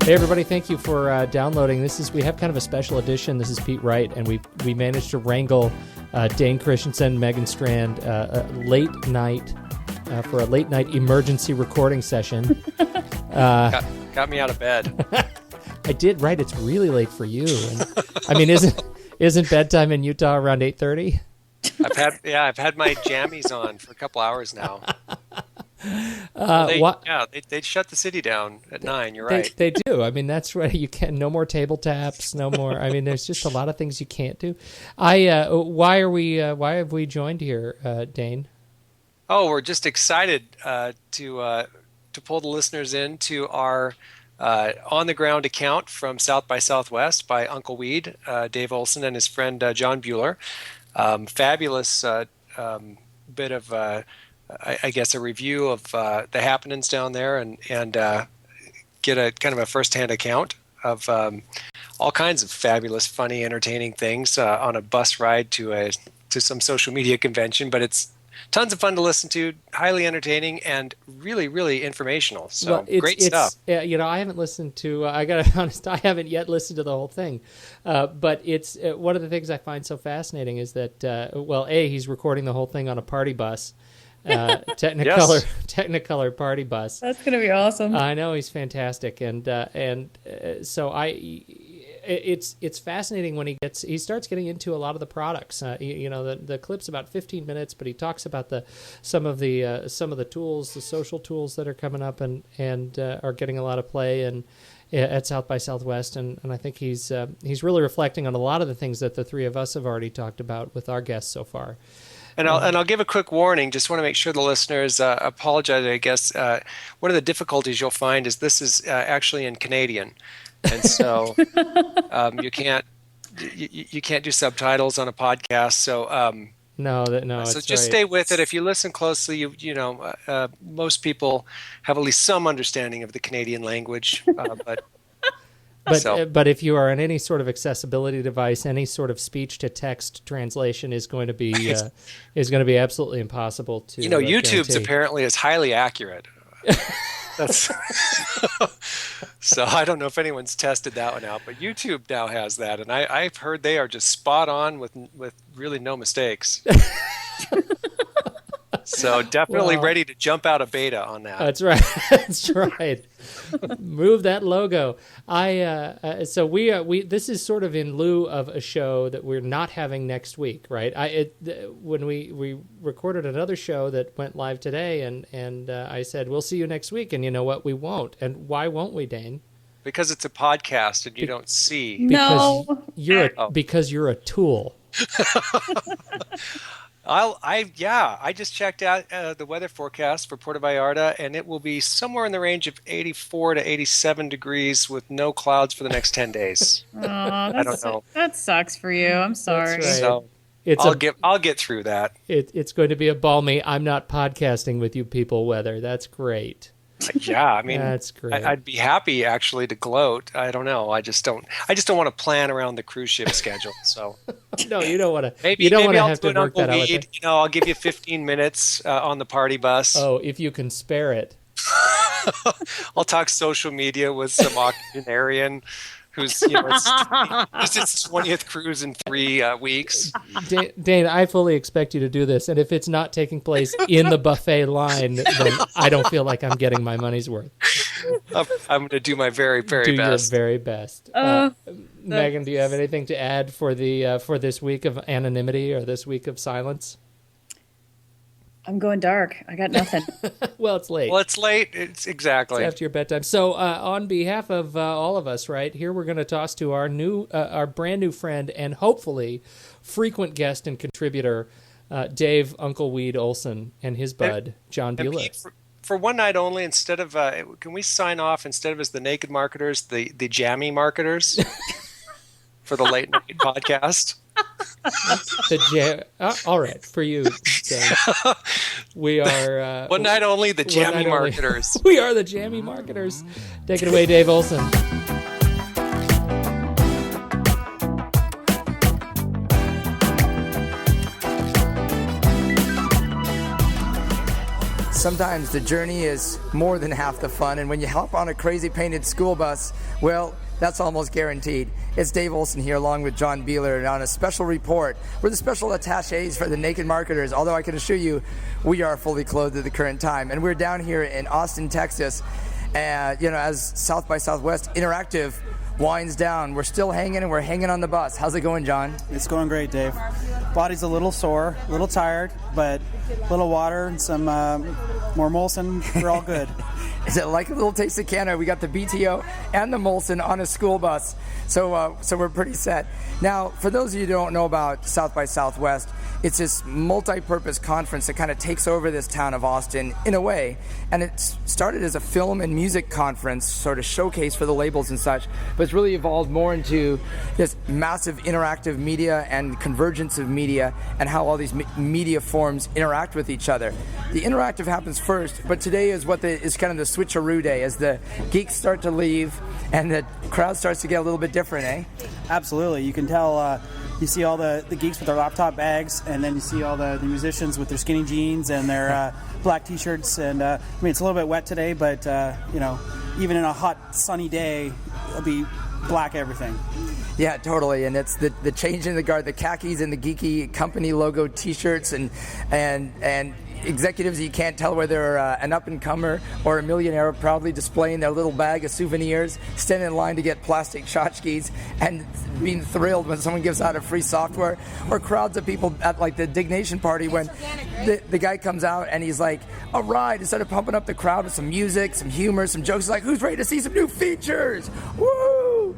Hey everybody, thank you for downloading. We have kind of a special edition. This is Pete Wright, and we managed to wrangle Dane Christensen, Megan Strand, late night for a late night emergency recording session. Got me out of bed. I did, right? It's really late for you. And, I mean, isn't bedtime in Utah around 8:30? I've had my jammies on for a couple hours now. They shut the city down at 9. You're right. They do. I mean, that's right. You can't. No more table taps. No more. I mean, there's just a lot of things you can't do. Why have we joined here, Dane? Oh, we're just excited to pull the listeners into our on the ground account from South by Southwest by Uncle Weed, Dave Olsen, and his friend John Biehler. Fabulous bit of. I guess a review of the happenings down there and get a kind of a firsthand account of all kinds of fabulous, funny, entertaining things on a bus ride to some social media convention. But it's tons of fun to listen to, highly entertaining, and really, really informational. So great stuff. I haven't listened to. I got to be honest, I haven't yet listened to the whole thing. But it's one of the things I find so fascinating is that he's recording the whole thing on a party bus. Technicolor party bus. That's gonna be awesome. I know, he's fantastic, and so it's fascinating when he starts getting into a lot of the products. The clip's about 15 minutes, but he talks about some of the tools, the social tools that are coming up and are getting a lot of play and at South by Southwest, and I think he's really reflecting on a lot of the things that the three of us have already talked about with our guests so far. And I'll give a quick warning. Just want to make sure the listeners apologize. I guess one of the difficulties you'll find is this is actually in Canadian, and so you can't do subtitles on a podcast. So no. So just stay with it. If you listen closely, most people have at least some understanding of the Canadian language, but. But if you are on any sort of accessibility device, any sort of speech to text translation is going to be absolutely impossible to. YouTube's guarantee. Apparently is highly accurate. That's so I don't know if anyone's tested that one out, but YouTube now has that, and I've heard they are just spot on with really no mistakes. So definitely ready to jump out of beta on that. That's right. That's right. Move that logo. This is sort of in lieu of a show that we're not having next week, right? When we recorded another show that went live today, and I said we'll see you next week, and you know what? We won't. And why won't we, Dane? Because it's a podcast and you don't see. Because you're a tool. I just checked out the weather forecast for Puerto Vallarta, and it will be somewhere in the range of 84 to 87 degrees with no clouds for the next 10 days. I don't know. That sucks for you. I'm sorry. That's right. So I'll get through that. It's going to be a balmy, I'm not podcasting with you people weather. That's great. Yeah, I mean, that's great. I'd be happy actually to gloat. I don't know. I just don't want to plan around the cruise ship schedule. So no, you don't want to. Maybe I'll have to work that out. I'll give you 15 minutes on the party bus. Oh, if you can spare it. I'll talk social media with some octogenarian who's it's its 20th cruise in 3 weeks. Dane, I fully expect you to do this, and if it's not taking place in the buffet line, then I don't feel like I'm getting my money's worth. I'm going to do my very, very best. Do your very best. Megan, do you have anything to add for this week of anonymity or this week of silence? I'm going dark. I got nothing. Well, it's late. It's exactly. It's after your bedtime. So, on behalf of all of us, right here, we're going to toss to our brand new friend and hopefully frequent guest and contributor, Dave Uncle Weed Olsen and his bud John Biehler. For one night only, instead of can we sign off instead of as the naked marketers, the jammy marketers for the late night podcast? All right, for you, Dave. We are one night only, the jammy marketers. We are the jammy marketers. Take it away, Dave Olsen. sometimes the journey is more than half the fun, and when you hop on a crazy painted school bus, well, that's almost guaranteed. It's Dave Olsen here along with John Biehler on a special report. We're the special attaches for the Naked Marketers, although I can assure you we are fully clothed at the current time. And we're down here in Austin, Texas, as South by Southwest Interactive winds down. We're still hanging, and we're hanging on the bus. How's it going, John? It's going great, Dave. Body's a little sore, a little tired, but a little water and some more Molson, we're all good. Is it like a little taste of Canada? We got the BTO and the Molson on a school bus, so we're pretty set. Now, for those of you who don't know about South by Southwest, it's this multi-purpose conference that kind of takes over this town of Austin in a way, and it started as a film and music conference, sort of showcase for the labels and such, but it's really evolved more into this massive interactive media and convergence of media and how all these media forms interact with each other. The interactive happens first, but today is is kind of the switcheroo day as the geeks start to leave and the crowd starts to get a little bit different, eh? Absolutely. You can tell, you see all the geeks with their laptop bags, and then you see all the musicians with their skinny jeans and their black t-shirts. And it's a little bit wet today, but even in a hot, sunny day, it'll be black everything. Yeah, totally. And it's the change in the guard, the khakis and the geeky company logo t-shirts and executives you can't tell whether they're an up-and-comer or a millionaire proudly displaying their little bag of souvenirs, standing in line to get plastic tchotchkes and being thrilled when someone gives out a free software, or crowds of people at like the Dignation party when the guy comes out and he's like, all right, instead of pumping up the crowd with some music, some humor, some jokes, he's like, who's ready to see some new features? Woo!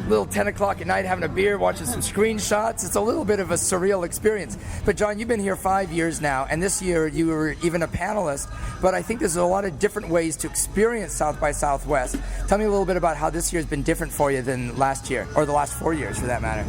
Little 10 o'clock at night having a beer, watching some screenshots. It's a little bit of a surreal experience. But John, you've been here 5 years now, and this year you were even a panelist, but I think there's a lot of different ways to experience South by Southwest. Tell me a little bit about how this year's been different for you than last year, or the last 4 years for that matter.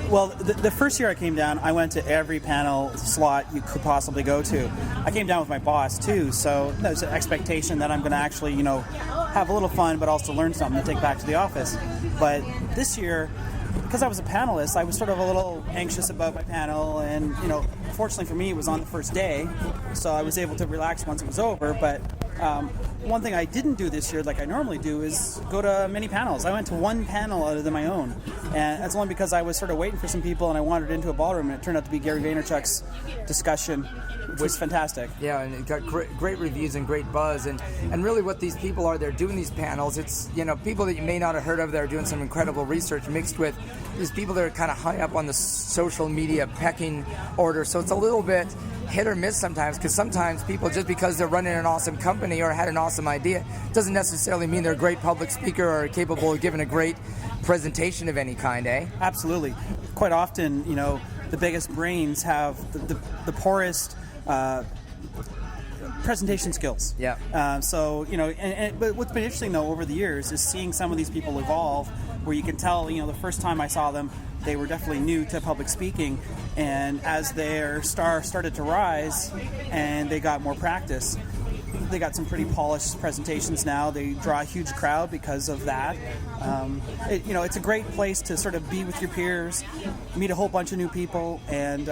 Well, the first year I came down, I went to every panel slot you could possibly go to. I came down with my boss too, so there's an expectation that I'm going to actually, have a little fun, but also learn something to take back to the office. But this year, because I was a panelist, I was sort of a little anxious about my panel, and fortunately for me, it was on the first day, so I was able to relax once it was over. But one thing I didn't do this year, like I normally do, is go to many panels. I went to one panel other than my own, and that's only because I was sort of waiting for some people, and I wandered into a ballroom, and it turned out to be Gary Vaynerchuk's discussion, which was fantastic. Yeah, and it got great reviews and great buzz, and really what these people are, they're doing these panels, it's people that you may not have heard of that are doing some incredible research mixed with these people that are kind of high up on the social media pecking order, so it's a little bit hit or miss sometimes, because sometimes people, just because they're running an awesome company or had an awesome idea, doesn't necessarily mean they're a great public speaker or capable of giving a great presentation of any kind, eh? Absolutely. Quite often, the biggest brains have the poorest presentation skills. Yeah. But what's been interesting though over the years is seeing some of these people evolve, where you can tell, the first time I saw them, they were definitely new to public speaking, and as their star started to rise and they got more practice, they got some pretty polished presentations now. They draw a huge crowd because of that. It's a great place to sort of be with your peers, meet a whole bunch of new people, and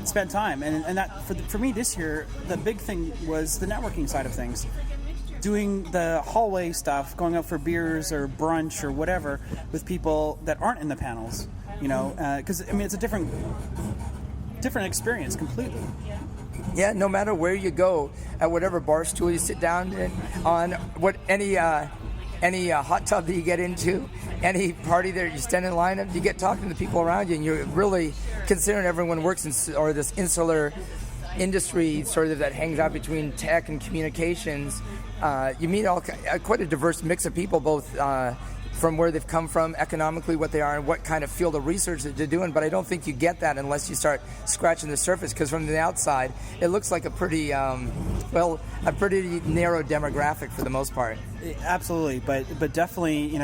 spend time. And that for me this year, the big thing was the networking side of things. Doing the hallway stuff, going out for beers or brunch or whatever with people that aren't in the panels, because it's a different experience completely. Yeah, no matter where you go, at whatever bar stool you sit down on, any hot tub that you get into, any party that you stand in line of, you get talking to the people around you, and you're really considering everyone works in or this insular industry sort of that hangs out between tech and communications. You meet quite a diverse mix of people, both from where they've come from, economically, what they are, and what kind of field of research that they're doing. But I don't think you get that unless you start scratching the surface, because from the outside, it looks like a pretty narrow demographic for the most part. Absolutely, but definitely,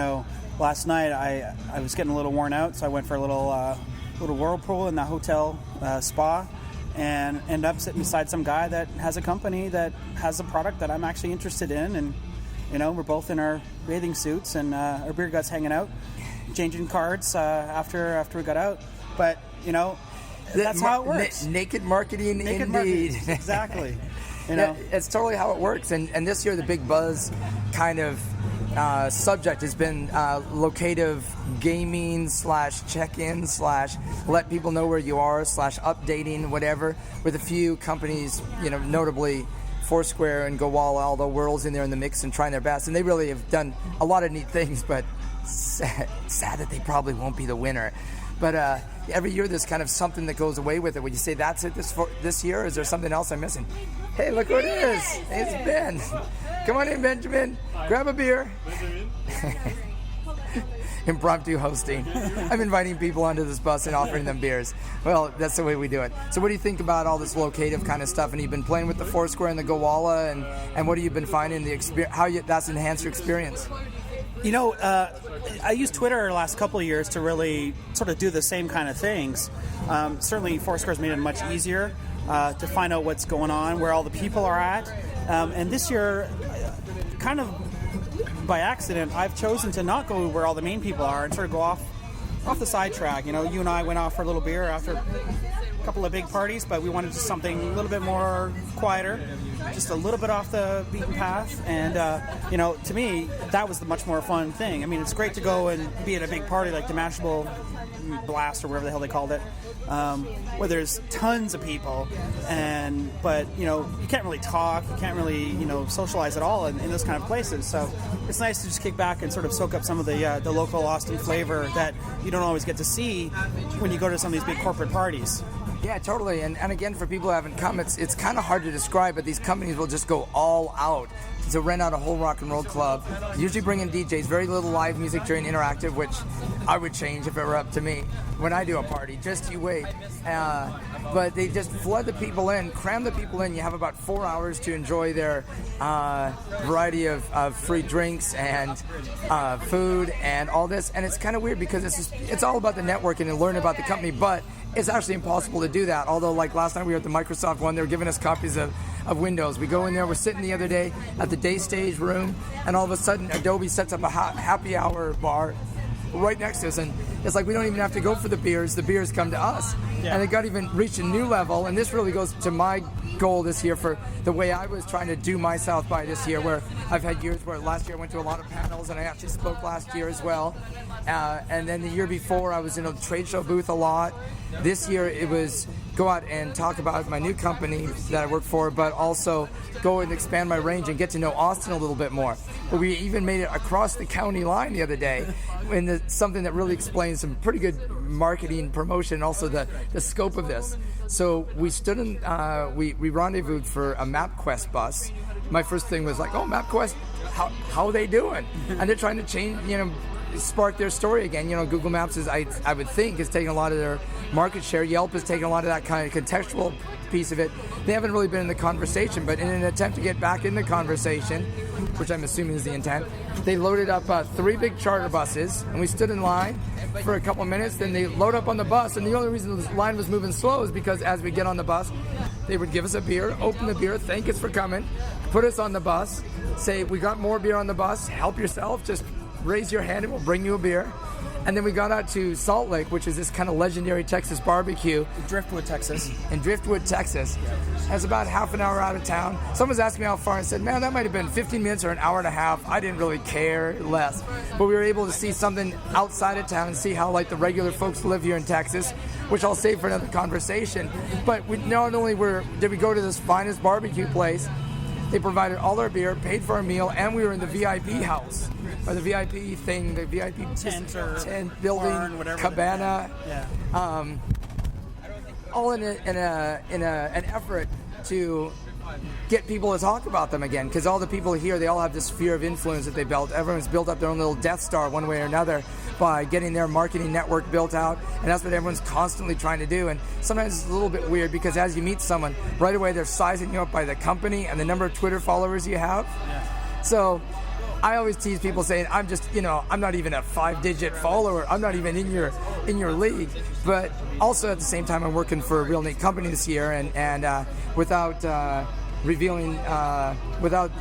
last night I was getting a little worn out, so I went for a little whirlpool in the hotel spa, and end up sitting beside some guy that has a company that has a product that I'm actually interested in, and we're both in our bathing suits and our beer guts hanging out, changing cards after we got out. But that's how it works. Naked marketing, indeed. Exactly. You know? It's totally how it works. And this year the big buzz kind of subject has been locative gaming / check-in / let people know where you are / updating, whatever, with a few companies, notably Foursquare and Gowalla, although Whirl's in there in the mix and trying their best. And they really have done a lot of neat things, but sad that they probably won't be the winner. But every year there's kind of something that goes away with it. Would you say that's it this year? Or is there something else I'm missing? Hey, look who it is. It's Ben. Come on in, Benjamin. Grab a beer. Impromptu hosting. I'm inviting people onto this bus and offering them beers. Well, that's the way we do it. So what do you think about all this locative kind of stuff? And you've been playing with the Foursquare and the Gowalla, and what have you been finding that's enhanced your experience? I used Twitter the last couple of years to really sort of do the same kind of things. Certainly Foursquare's made it much easier to find out what's going on, where all the people are at. And this year, kind of by accident, I've chosen to not go where all the main people are and sort of go off the sidetrack. You and I went off for a little beer after a couple of big parties, but we wanted just something a little bit more quieter, just a little bit off the beaten path. And, to me, that was the much more fun thing. I mean, it's great to go and be at a big party like the Mashable Blast or whatever the hell they called it, where there's tons of people, but you can't really talk, you can't really socialize at all in those kind of places. So it's nice to just kick back and sort of soak up some of the local Austin flavor that you don't always get to see when you go to some of these big corporate parties. Yeah, totally. And again, for people who haven't come, it's kind of hard to describe, but these companies will just go all out to rent out a whole rock and roll club. Usually bring in DJs, very little live music during interactive, which I would change if it were up to me when I do a party. Just you wait. But they just flood the people in, cram the people in. You have about 4 hours to enjoy their variety of free drinks and food and all this. And it's kind of weird because it's all about the networking and learning about the company, but it's actually impossible to do that. Although, like last night we were at the Microsoft one, they were giving us copies of Windows. We go in there, we're sitting the other day at the day stage room, and all of a sudden Adobe sets up a happy hour bar right next to us, and it's like we don't even have to go for the beers come to us. Yeah. And it got even reached a new level, and this really goes to my goal this year for the way I was trying to do my South by this year, where I've had years where last year I went to a lot of panels, and I actually spoke last year as well, and then the year before I was in a trade show booth a lot. This year it was go out and talk about my new company that I work for, but also go and expand my range and get to know Austin a little bit more. But we even made it across the county line the other day, and something that really explains some pretty good marketing promotion, and also the scope of this. So we stood in, we rendezvoused for a MapQuest bus. My first thing was like, oh, MapQuest, how are they doing? And they're trying to change, spark their story again. Google Maps I would think is taking a lot of their market share. Yelp has taken a lot of that kind of contextual piece of it. They haven't really been in the conversation, but in an attempt to get back in the conversation, which I'm assuming is the intent, they loaded up 3 big charter buses, and we stood in line for a couple minutes. Then they load up on the bus, and the only reason the line was moving slow is because as we get on the bus, they would give us a beer, open the beer, thank us for coming, put us on the bus, say, we got more beer on the bus, help yourself, just raise your hand and we'll bring you a beer. And then we got out to Salt Lake, which is this kind of legendary Texas barbecue. Driftwood, Texas. In Driftwood, Texas. That's about half an hour out of town. Someone's asked me how far. I said, man, that might have been 15 minutes or an hour and a half. I didn't really care less. But we were able to see something outside of town and see how like the regular folks live here in Texas, which I'll save for another conversation. But not only did we go to this finest barbecue place, they provided all our beer, paid for our meal, and we were in the VIP house, or the VIP thing, the VIP tent building, barn, whatever, cabana, all in an effort to get people to talk about them again. Because all the people here, they all have this sphere of influence that they built. Everyone's built up their own little Death Star one way or another by getting their marketing network built out, and that's what everyone's constantly trying to do. And sometimes it's a little bit weird because as you meet someone, right away they're sizing you up by the company and the number of Twitter followers you have. Yeah. So I always tease people saying, I'm just, I'm not even a 5-digit follower. I'm not even in your league. But also at the same time, I'm working for a real neat company this year, and without revealing, without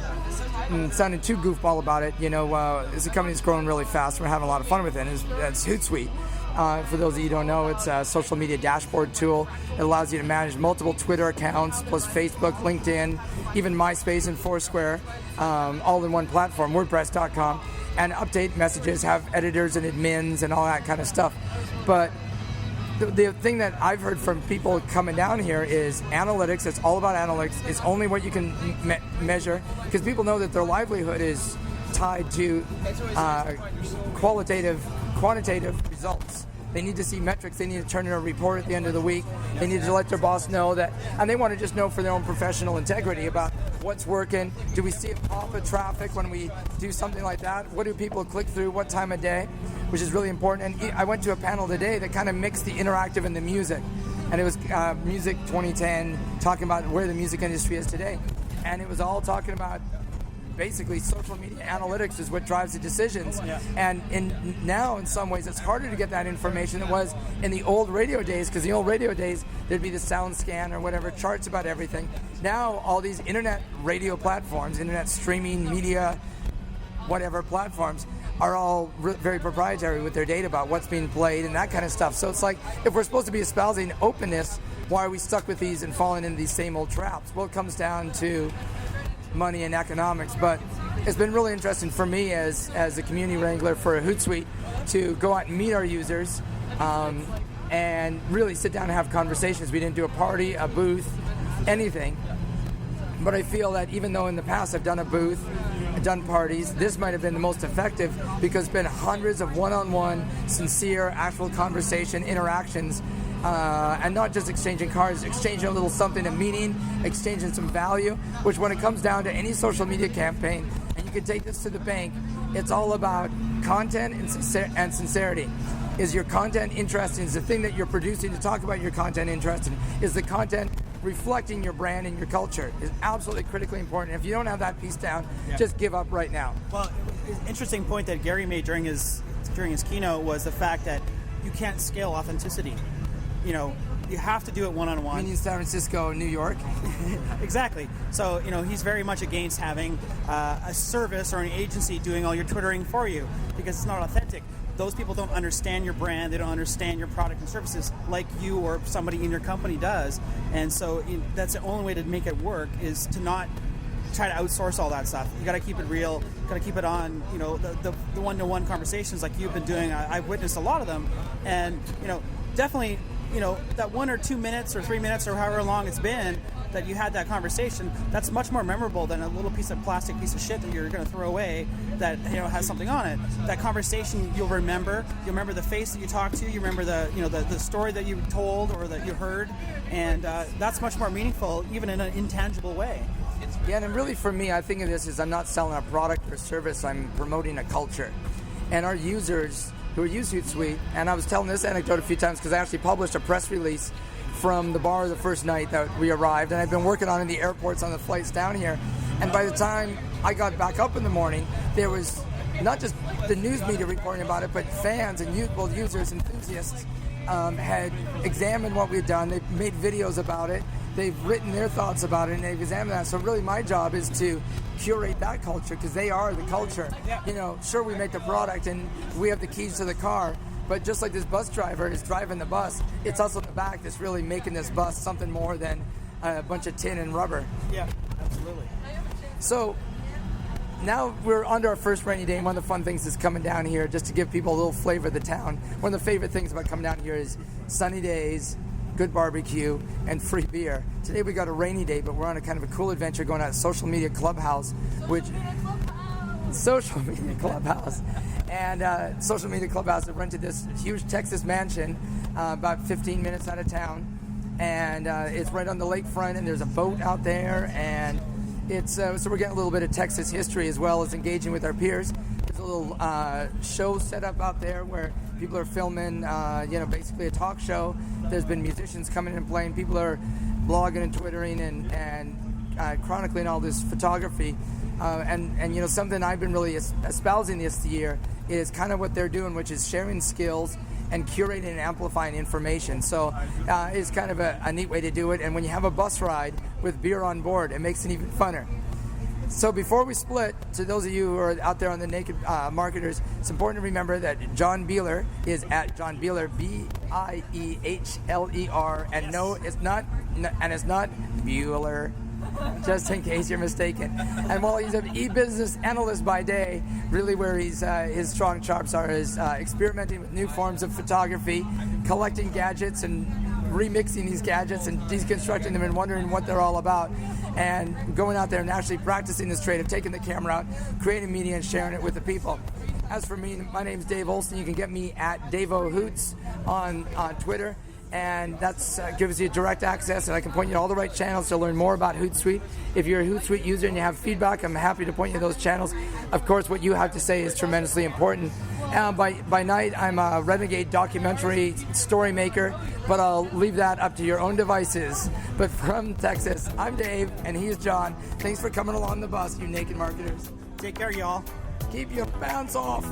sounding too goofball about it, it's a company that's growing really fast. We're having a lot of fun with it. It's Hootsuite. For those of you who don't know, it's a social media dashboard tool. It allows you to manage multiple Twitter accounts, plus Facebook, LinkedIn, even MySpace and Foursquare, all in one platform, WordPress.com, and update messages, have editors and admins and all that kind of stuff. But the thing that I've heard from people coming down here is analytics. It's all about analytics. It's only what you can measure, because people know that their livelihood is tied to quantitative results. They need to see metrics. They need to turn in a report at the end of the week. They need to let their boss know that, and they want to just know for their own professional integrity about what's working. Do we see a pop of traffic when we do something like that? What do people click through? What time of day? Which is really important. And I went to a panel today that kind of mixed the interactive and the music. And it was Music 2010, talking about where the music industry is today. And it was all talking about basically social media analytics is what drives the decisions. Yeah. And now in some ways it's harder to get that information than it was in the old radio days, because the old radio days there'd be the sound scan or whatever, charts about everything. Now all these internet radio platforms, internet streaming media, whatever platforms, are all very proprietary with their data about what's being played and that kind of stuff. So it's like, if we're supposed to be espousing openness, why are we stuck with these and falling into these same old traps? Well, it comes down to money and economics. But it's been really interesting for me as a community wrangler for a Hootsuite to go out and meet our users and really sit down and have conversations. We didn't do a party, a booth, anything. But I feel that even though in the past I've done a booth, I've done parties, this might have been the most effective, because it's been hundreds of one-on-one, sincere, actual conversation, interactions, and not just exchanging cards, exchanging a little something, a meaning, exchanging some value, which when it comes down to any social media campaign, and you can take this to the bank, it's all about content and sincerity. Is your content interesting? Is the thing that you're producing to talk about your content interesting? Is the content reflecting your brand and your culture? Is absolutely critically important. If you don't have that piece down, just give up right now. Well, an interesting point that Gary made during his keynote was the fact that you can't scale authenticity. You know, you have to do it one-on-one. You mean San Francisco, New York? Exactly. So, you know, he's very much against having a service or an agency doing all your Twittering for you, because it's not authentic. Those people don't understand your brand. They don't understand your product and services like you or somebody in your company does. And so that's the only way to make it work, is to not try to outsource all that stuff. You got to keep it real. Got to keep it on. You know, the one-to-one conversations like you've been doing. I've witnessed a lot of them, and you know, definitely, you know, that 1 or 2 minutes or 3 minutes or however long it's been that you had that conversation, that's much more memorable than a little piece of plastic piece of shit that you're going to throw away that, you know, has something on it. That conversation you'll remember. You'll remember the face that you talked to. You remember the story that you told or that you heard, and that's much more meaningful, even in an intangible way. Yeah, and really for me, I think of this as I'm not selling a product or service. I'm promoting a culture, and our users who use Hootsuite, and I was telling this anecdote a few times because I actually published a press release from the bar the first night that we arrived, and I've been working on it in the airports on the flights down here. And by the time I got back up in the morning, there was not just the news media reporting about it, but fans and users, enthusiasts had examined what we'd done. They've made videos about it. They've written their thoughts about it, and they've examined that. So really my job is to curate that culture, because they are the culture. You know, sure, we make the product and we have the keys to the car, but just like this bus driver is driving the bus, it's us on the back that's really making this bus something more than a bunch of tin and rubber. Yeah, absolutely. So now we're on to our first rainy day, and one of the fun things is coming down here, just to give people a little flavor of the town. One of the favorite things about coming down here is sunny days, good barbecue, and free beer. Today we got a rainy day, but we're on a kind of a cool adventure going out to Social Media Clubhouse, and Social Media Clubhouse have rented this huge Texas mansion about 15 minutes out of town, and it's right on the lakefront, and there's a boat out there, and it's so we're getting a little bit of Texas history as well as engaging with our peers. There's a little show set up out there where people are filming, basically a talk show. There's been musicians coming and playing. People are blogging and twittering and chronicling all this photography. And something I've been really espousing this year is kind of what they're doing, which is sharing skills and curating and amplifying information. So it's kind of a neat way to do it. And when you have a bus ride with beer on board, it makes it even funner. So before we split, to those of you who are out there on the Naked Marketers, it's important to remember that John Biehler is at John Biehler, Biehler, and no, it's not Bueller, just in case you're mistaken. And while he's an e-business analyst by day, really where his strong chops are is experimenting with new forms of photography, collecting gadgets and remixing these gadgets and deconstructing them and wondering what they're all about, and going out there and actually practicing this trade of taking the camera out, creating media, and sharing it with the people. As for me, my name's Dave Olsen. You can get me at DaveOHoots on Twitter, and that's gives you direct access, and I can point you to all the right channels to learn more about Hootsuite. If you're a Hootsuite user and you have feedback, I'm happy to point you to those channels. Of course, what you have to say is tremendously important. By night, I'm a renegade documentary story maker, but I'll leave that up to your own devices. But from Texas, I'm Dave, and he's John. Thanks for coming along the bus, you naked marketers. Take care, y'all. Keep your pants off.